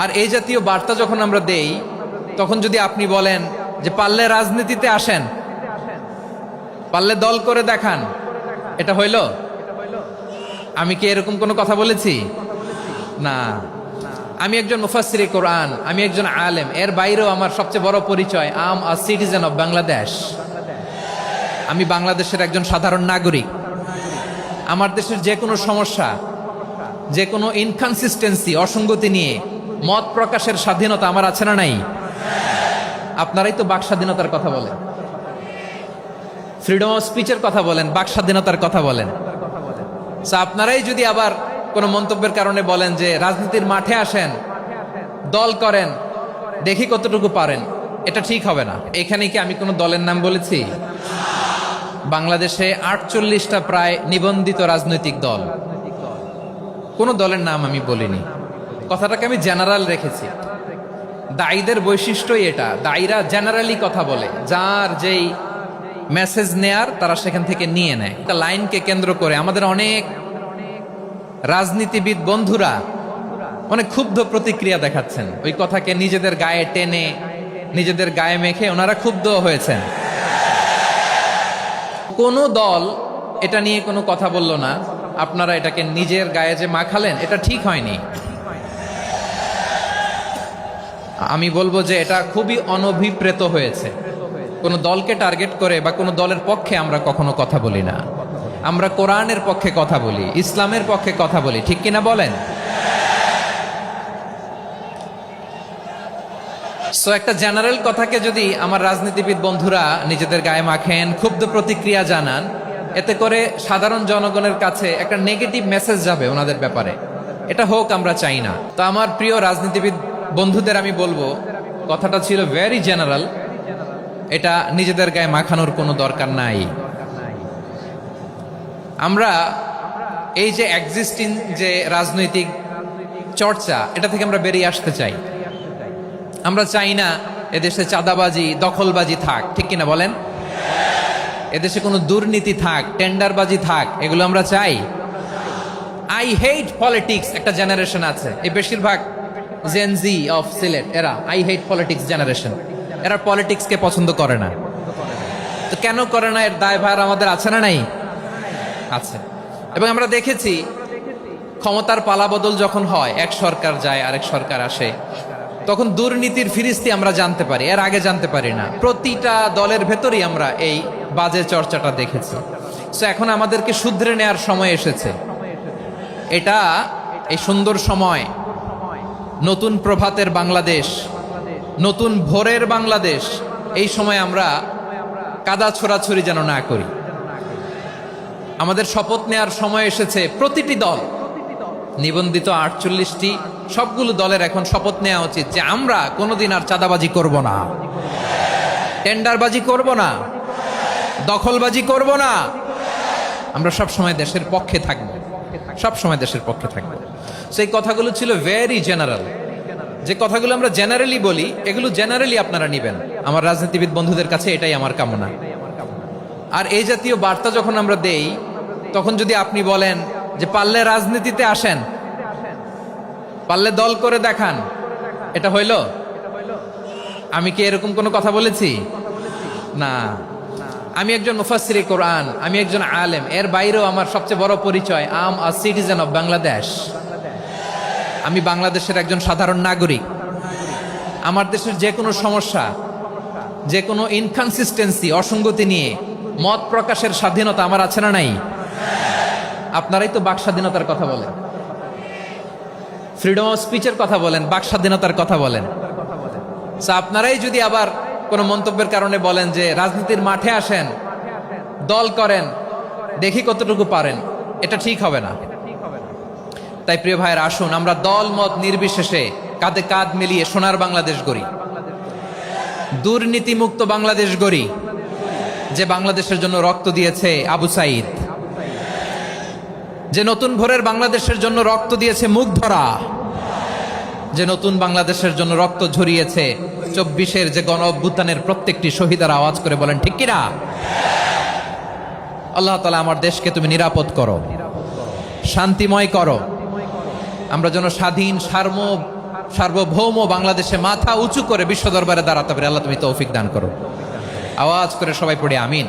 আর এই জাতীয় বার্তা যখন আমরা দেই, তখন যদি আপনি বলেন যে পারলে রাজনীতিতে আসেন, পারলে দল করে দেখান, এটা হইল? আমি কি এরকম কোনো কথা বলেছি? না। আমি একজন মুফাসসিরে কোরআন, আমি একজন আলেম, এর বাইরেও আমার সবচেয়ে বড় পরিচয় আম আ সিটিজেন অফ বাংলাদেশ। আমি বাংলাদেশের একজন সাধারণ নাগরিক। আমার দেশের যে কোনো সমস্যা, যে কোনো ইনকনসিস্টেন্সি, অসঙ্গতি নিয়ে মত প্রকাশের স্বাধীনতা আমার আছে না নাই? আপনারাই তো বাক স্বাধীনতার কথা বলেন, ফ্রিডম অফ স্পিচের কথা বলেন, বাক স্বাধীনতার কথা বলেন। আপনারাই যদি আবার কোনো মন্তব্যের কারণে বলেন যে রাজনীতির মাঠে আসেন, দল করেন, দেখি কতটুকু পারেন, এটা ঠিক হবে না। এখানে কি আমি কোনো দলের নাম বলেছি? বাংলাদেশে 48টা প্রায় নিবন্ধিত রাজনৈতিক দল, কোনো দলের নাম আমি বলিনি। কথাটাকে আমি জেনারেল রেখেছি। দায়ীদের বৈশিষ্ট্যই এটা, দায়ীরা জেনারেলি কথা বলে, যার যেই মেসেজ নেয়ার তারা সেখান থেকে নিয়ে নেয়। একটা লাইনকে কেন্দ্র করে আমাদের অনেক রাজনীতিবিদ বন্ধুরা অনেক ক্ষুব্ধ প্রতিক্রিয়া দেখাচ্ছেন। ওই কথাকে নিজেদের গায়ে টেনে, নিজেদের গায়ে মেখে ওনারা ক্ষুব্ধ হয়েছেন। কোনো দল এটা নিয়ে কোনো কথা বলল না, আপনারা এটাকে নিজের গায়ে যে মাখালেন, এটা ঠিক হয়নি। আমি বলবো যে এটা খুবই অনভিপ্রেত হয়েছে। কোনো দলকে টার্গেট করে বা কোনো দলের পক্ষে আমরা কখনো কথা বলি না। আমরা কোরআনের পক্ষে কথা বলি, ইসলামের পক্ষে কথা বলি, ঠিক কিনা বলেন? সো একটা জেনারেল কথাকে যদি আমার রাজনীতিবিদ বন্ধুরা নিজেদের গায়ে মাখেন, ক্ষুব্ধ প্রতিক্রিয়া জানান, এতে করে সাধারণ জনগণের কাছে একটা নেগেটিভ মেসেজ যাবে ওনাদের ব্যাপারে। এটা হোক আমরা চাই না। তো আমার প্রিয় রাজনীতিবিদ বন্ধুদের আমি বলবো, কথাটা ছিল ভেরি জেনারেল, এটা নিজেদের গায়ে মাখানোর কোনো দরকার নাই। আমরা এই যে এক্সিস্টিং যে রাজনৈতিক চর্চা, এটা থেকে আমরা বেরিয়ে আসতে চাই। আমরা চাই না এদেশে চাঁদাবাজি, দখলবাজি থাক, ঠিক কিনা বলেন? এদেশে কোনো দুর্নীতি থাক, টেন্ডারবাজি থাক, এগুলো আমরা চাই। আই হেট পলিটিক্স একটা জেনারেশন আছে, এই বেশিরভাগ জেন জি অফ সিলেট, এরা আই হেট পলিটিক্স জেনারেশন। এরা পলিটিক্সকে পছন্দ করে না। তো কেন করে না, এর দায়ভার আমাদের আছে না নাই? আছে। এবং আমরা দেখেছি ক্ষমতার পালাবদল যখন হয়, এক সরকার যায় আরেক সরকার আসে, তখন দুর্নীতির ফিরিস্তি আমরা জানতে পারি, এর আগে জানতে পারি না। প্রতিটা দলের ভেতরেই আমরা এই বাজে চর্চাটা দেখেছি। সো এখন আমাদেরকে শুধরে নেওয়ার সময় এসেছে। এটা এই সুন্দর সময়, নতুন প্রভাতের বাংলাদেশ, নতুন ভোরের বাংলাদেশ, এই সময় আমরা কাদা ছোড়াছড়ি যেন না করি। আমাদের শপথ নেওয়ার সময় এসেছে। প্রতিটি দল, নিবন্ধিত 48টি, সবগুলো দলের এখন শপথ নেওয়া উচিত যে আমরা কোনোদিন আর চাঁদাবাজি করব না, টেন্ডারবাজি করব না, দখলবাজি করব না। আমরা সব সময় দেশের পক্ষে থাকব, সব সময় দেশের পক্ষে থাকব। সেই কথাগুলো ছিল ভেরি জেনারেল। যে কথাগুলো আমরা জেনারেলি বলি, এগুলো জেনারেলি আপনারা নিবেন। আমার রাজনীতিবিদ বন্ধুদের কাছে এটাই আমার কামনা। আর এই জাতীয় বার্তা যখন আমরা দেই, তখন যদি আপনি বলেন যে পারলে রাজনীতিতে আসেন, পারলে দল করে দেখান, এটা হইল? আমি কি এরকম কোনো কথা বলেছি? না। আমি একজন মুফাসসিরে কোরআন, আমি একজন আলেম, এর বাইরেও আমার সবচেয়ে বড় পরিচয় আম আ সিটিজেন অফ বাংলাদেশ। আমি বাংলাদেশের একজন সাধারণ নাগরিক। আমার দেশের যে কোনো সমস্যা, যে কোনো ইনকনসিস্টেন্সি, অসঙ্গতি নিয়ে মত প্রকাশের স্বাধীনতা আমার আছে না নাই? আপনারাই তো বাক স্বাধীনতার কথা বলেন, ফ্রিডম অফ স্পিচের কথা বলেন, বাক স্বাধীনতার কথা বলেন। আপনারাই যদি আবার কোনো মন্তব্যের কারণে বলেন যে রাজনীতির মাঠে আসেন, দল করেন, দেখি কতটুকু পারেন, এটা ঠিক হবে না। তাই প্রিয় ভাইয়ের, আসুন আমরা দল মত নির্বিশেষে কাঁধে কাঁধ মিলিয়ে সোনার বাংলাদেশ গড়ি, দুর্নীতিমুক্ত বাংলাদেশ গড়ি। যে বাংলাদেশের জন্য রক্ত দিয়েছে আবু সাইদ, যে নতুন ভোরের বাংলাদেশের জন্য রক্ত দিয়েছে মুগ্ধরা, যে নতুন বাংলাদেশের জন্য রক্ত ঝরিয়েছে 24-এর যে গণ অভ্যুত্থানের প্রত্যেকটি শহীদের আওয়াজ করে বলেন ঠিক কিনা? আল্লাহ তাআলা আমার দেশকে তুমি নিরাপদ করো, শান্তিময় করো। আমরা যেন স্বাধীন, সার্বভৌম বাংলাদেশে মাথা উঁচু করে বিশ্ব দরবারে দাঁড়াতে পারে। আল্লাহ তুমি তৌফিক দান করো। আওয়াজ করে সবাই পড়ে আমিন।